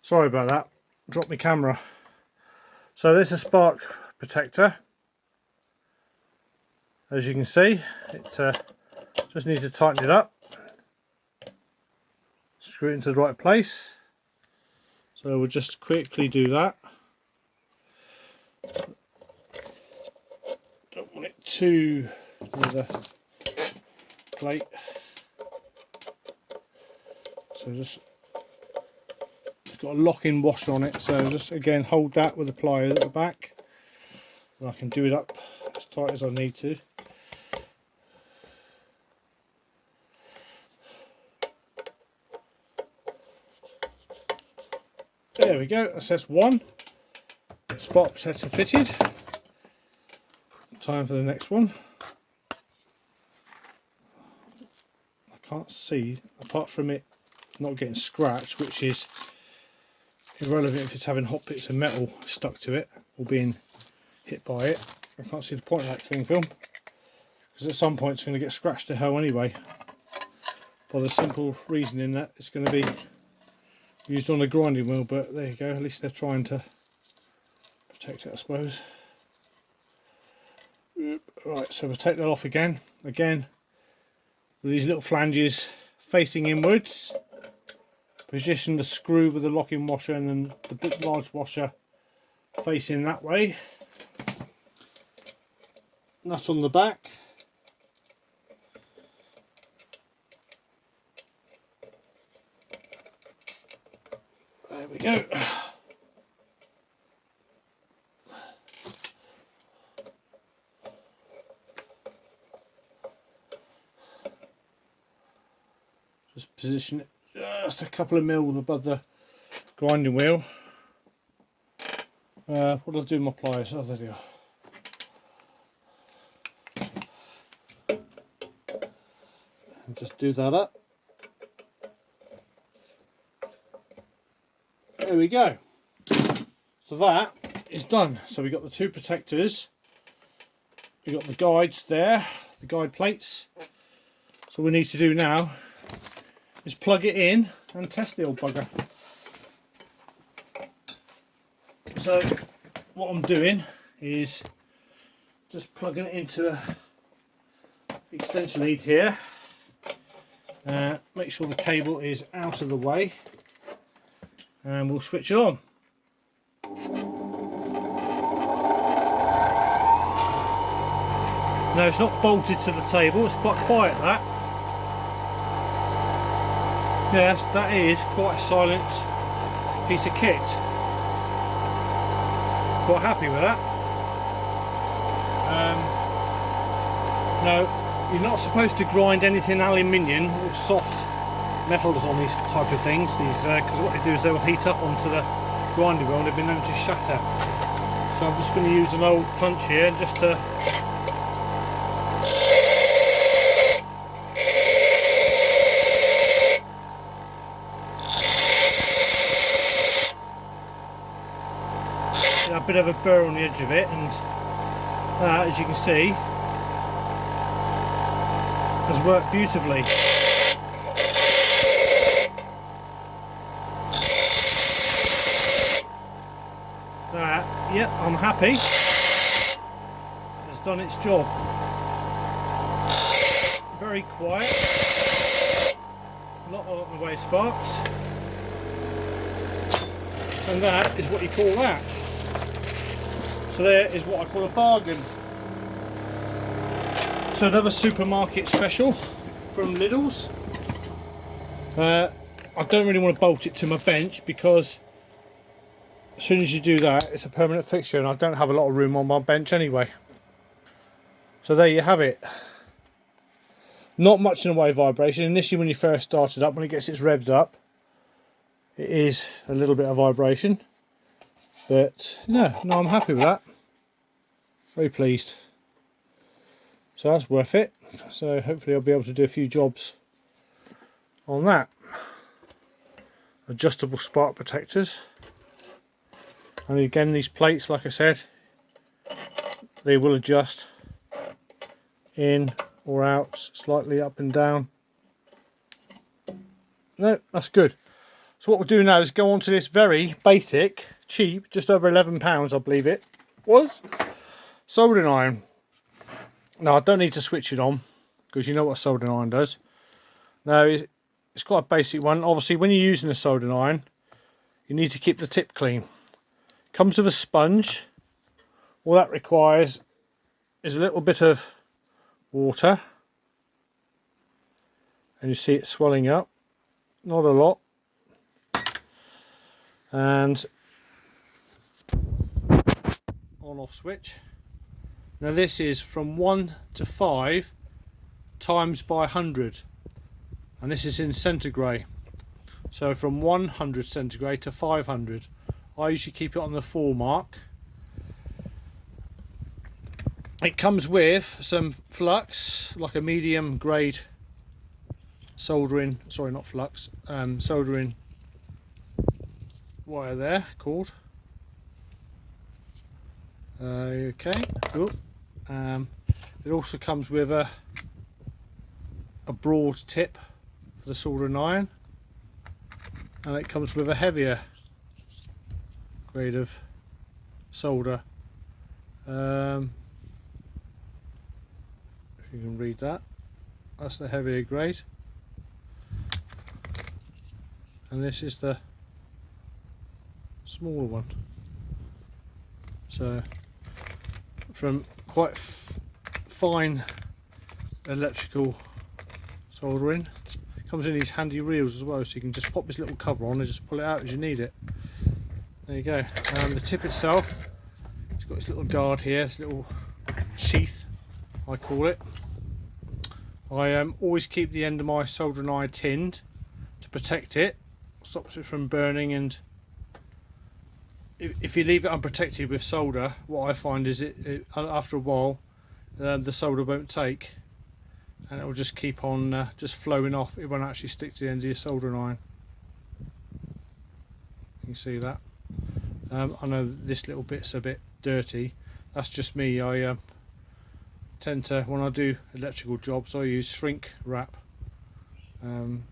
Sorry about that, dropped my camera. So this is a spark protector. As you can see, it just needs to tighten it up, screw it into the right place. So we'll just quickly do that. Don't want it too near the plate. So just, it's got a lock-in washer on it, so just again hold that with the pliers at the back and I can do it up as tight as I need to. There we go, that's one spark protector fitted. Time for the next one. I can't see, apart from it not getting scratched, which is irrelevant if it's having hot bits of metal stuck to it or being hit by it. I can't see the point of that cling film, because at some point it's going to get scratched to hell anyway, by the simple reasoning that it's going to be used on a grinding wheel. But there you go, at least they're trying to protect it, I suppose. Right, so we'll take that off again with these little flanges facing inwards. Position the screw with the locking washer and then the big large washer facing that way. Nut on the back. There we go. Just position it just a couple of mil above the grinding wheel. What do I do with my pliers? Oh, there they are. And just do that up. There we go. So that is done. So we got the two protectors. We got the guides there, the guide plates. So all we need to do now is plug it in and test the old bugger. So what I'm doing is just plugging it into a extension lead here. Make sure the cable is out of the way and we'll switch it on. No, it's not bolted to the table, it's quite quiet that. Yes, that is quite a silent piece of kit. Quite happy with that. No, you're not supposed to grind anything aluminium or soft metals on these type of things. Because what they do is they will heat up onto the grinding wheel and they've been known to shatter. So I'm just going to use an old punch here just to a bit of a burr on the edge of it, and that, as you can see, has worked beautifully. That, yep, I'm happy. It's done its job. Very quiet. Not a lot in the way of sparks. And that is what you call that. So there is what I call a bargain. So another supermarket special from Lidl's. I don't really want to bolt it to my bench because as soon as you do that, it's a permanent fixture and I don't have a lot of room on my bench anyway. So there you have it. Not much in the way of vibration. Initially when you first start it up, when it gets its revs up, it is a little bit of vibration. But no, I'm happy with that. Very pleased. So that's worth it. So hopefully I'll be able to do a few jobs on that. Adjustable spark protectors. And again, these plates, like I said, they will adjust in or out, slightly up and down. No, that's good. So what we'll do now is go on to this very basic, cheap, just over £11 I believe it was, soldering iron. Now I don't need to switch it on because you know what a soldering iron does. Now it's quite a basic one. Obviously when you're using a soldering iron you need to keep the tip clean. Comes with a sponge. All that requires is a little bit of water, and you see it swelling up, not a lot, and on off switch. Now this is from 1 to 5 times by 100, and this is in centigrade, so from 100 centigrade to 500. I usually keep it on the 4 mark. It comes with some flux, like a medium grade soldering, sorry not flux, soldering wire there called. Okay, cool. It also comes with a broad tip for the soldering iron, and it comes with a heavier grade of solder. If you can read that, that's the heavier grade, and this is the smaller one. So from quite fine electrical soldering, it comes in these handy reels as well, so you can just pop this little cover on and just pull it out as you need it. There you go. The tip itself, it's got this little guard here, this little sheath I call it. I always keep the end of my soldering iron tinned to protect it, stops it from burning, and if you leave it unprotected with solder, what I find is it after a while the solder won't take, and it will just keep on just flowing off. It won't actually stick to the end of your soldering iron. You can see that. I know this little bit's a bit dirty. That's just me. I tend to, when I do electrical jobs, I use shrink wrap,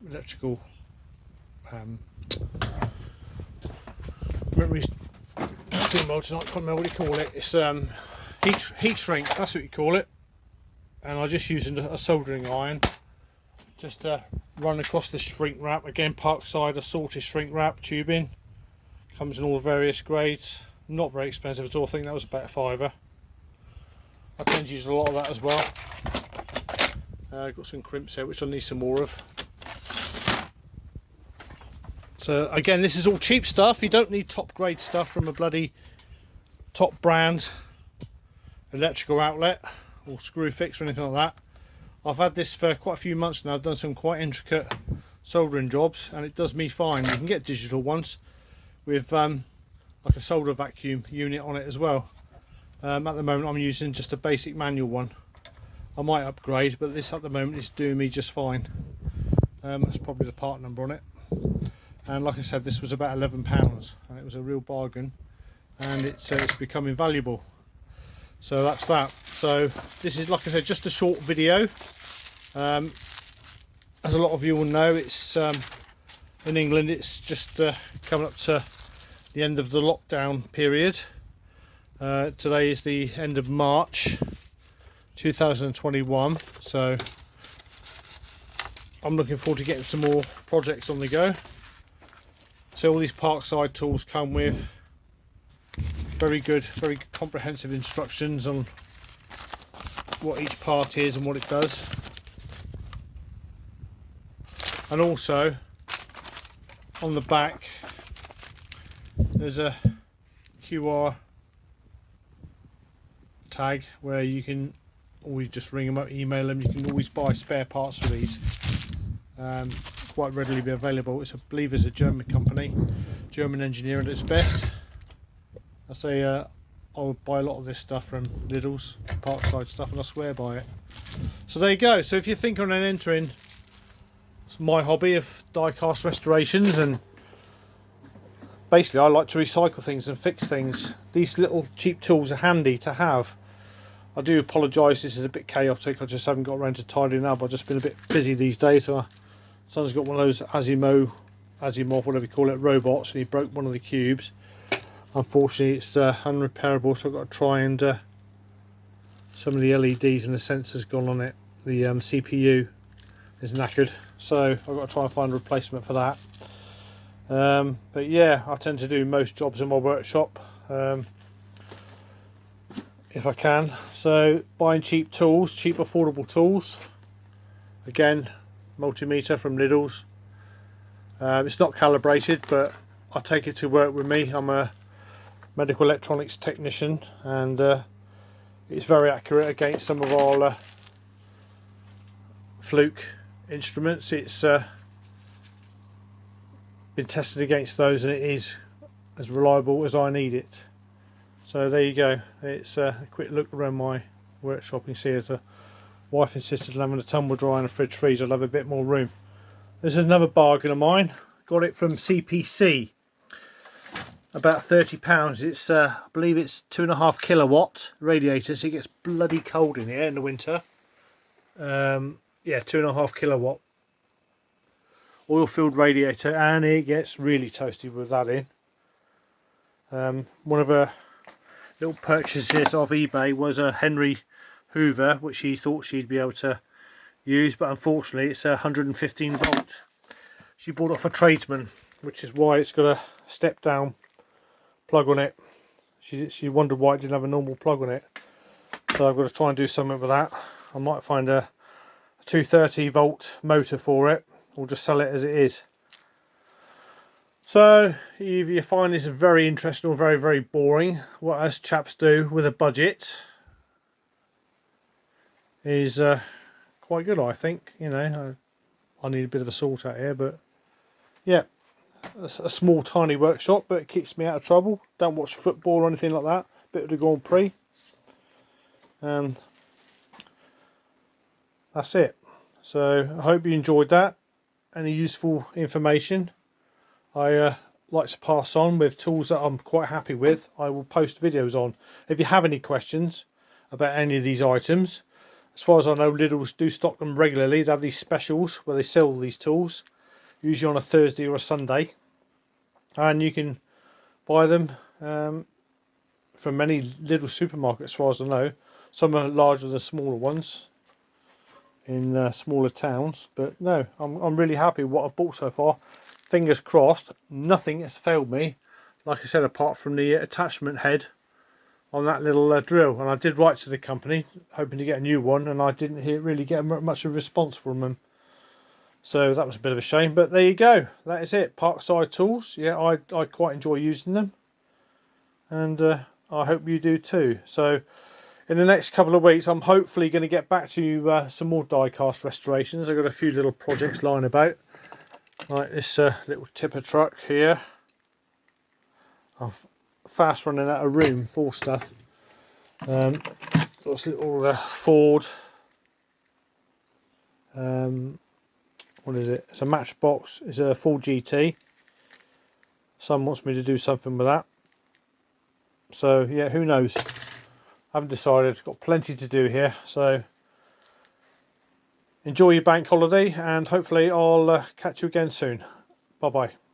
electrical memories doing well tonight, can't remember what you call it. It's heat shrink, that's what you call it. And I just use a soldering iron just to run across the shrink wrap. Again, Parkside assorted shrink wrap tubing, comes in all various grades, not very expensive at all. I think that was about £5. I tend to use a lot of that as well. Got some crimps here which I need some more of. So again, this is all cheap stuff. You don't need top grade stuff from a bloody top brand electrical outlet or screw fix or anything like that. I've had this for quite a few months now. I've done some quite intricate soldering jobs and it does me fine. You can get digital ones with like a solder vacuum unit on it as well. At the moment I'm using just a basic manual one. I might upgrade, but this at the moment is doing me just fine. That's probably the part number on it. And like I said, this was about £11 and it was a real bargain, and it's becoming valuable. So that's that. So this is, like I said, just a short video. As a lot of you will know, it's in England it's just coming up to the end of the lockdown period. Today is the end of March 2021, so I'm looking forward to getting some more projects on the go. So all these Parkside tools come with very good, very comprehensive instructions on what each part is and what it does. And also on the back there's a QR tag where you can always just ring them up, email them. You can always buy spare parts for these. Quite readily be available. I believe it's a German company, German engineer at its best. I say I would buy a lot of this stuff from Lidl's, Parkside stuff, and I swear by it. So there you go. So if you're thinking of entering my hobby of die-cast restorations, and basically I like to recycle things and fix things, these little cheap tools are handy to have. I do apologise, this is a bit chaotic. I just haven't got around to tidying up. I've just been a bit busy these days. So my son's got one of those Asimo Asimov, whatever you call it, robots, and he broke one of the cubes. Unfortunately, it's unrepairable, so I've got to try and some of the LEDs and the sensors gone on it. The CPU is knackered, so I've got to try and find a replacement for that. But yeah, I tend to do most jobs in my workshop if I can. So buying cheap tools, cheap affordable tools. Again, multimeter from Lidl's. It's not calibrated, but I take it to work with me. I'm a medical electronics technician, and it's very accurate against some of our fluke instruments. It's been tested against those, and it is as reliable as I need it. So there you go. It's a quick look around my workshop. You can see as a wife insisted on having a tumble dryer and a fridge freezer, I'll have a bit more room. This is another bargain of mine. Got it from CPC. About £30. It's I believe it's 2.5 kilowatt radiator, so it gets bloody cold in here in the winter. Yeah, 2.5 kilowatt oil filled radiator, and it gets really toasty with that in. One of her little purchases off eBay was a Henry Hoover, which she thought she'd be able to use, but unfortunately it's 115 volt. She bought it off a tradesman, which is why it's got a step down plug on it. She wondered why it didn't have a normal plug on it, so I've got to try and do something with that. I might find a 230 volt motor for it, or just sell it as it is. So if you find this very interesting or very, very boring, what us chaps do with a budget is quite good, I think. You know, I need a bit of a sort out here, but yeah, a small tiny workshop, but it keeps me out of trouble. Don't watch football or anything like that. Bit of the Grand Prix, and that's it. So I hope you enjoyed that. Any useful information I like to pass on with tools that I'm quite happy with, I will post videos on. If you have any questions about any of these items, as far as I know, Lidl's do stock them regularly. They have these specials where they sell these tools, usually on a Thursday or a Sunday, and you can buy them from many Lidl supermarkets, as far as I know. Some are larger than smaller ones in smaller towns, but no, I'm really happy with what I've bought so far. Fingers crossed, nothing has failed me, like I said, apart from the attachment head on that little drill. And I did write to the company hoping to get a new one, and I didn't really get much of a response from them, so that was a bit of a shame. But there you go, that is it. Parkside tools. Yeah, I quite enjoy using them, and I hope you do too. So in the next couple of weeks, I'm hopefully going to get back to some more die-cast restorations. I've got a few little projects lying about, like this little tipper truck here. I'm fast running out of room for stuff. Got this little Ford. What is it? It's a Matchbox. It's a Ford GT. Someone wants me to do something with that. So yeah, who knows? I haven't decided. Got plenty to do here. So enjoy your bank holiday, and hopefully I'll catch you again soon. Bye bye.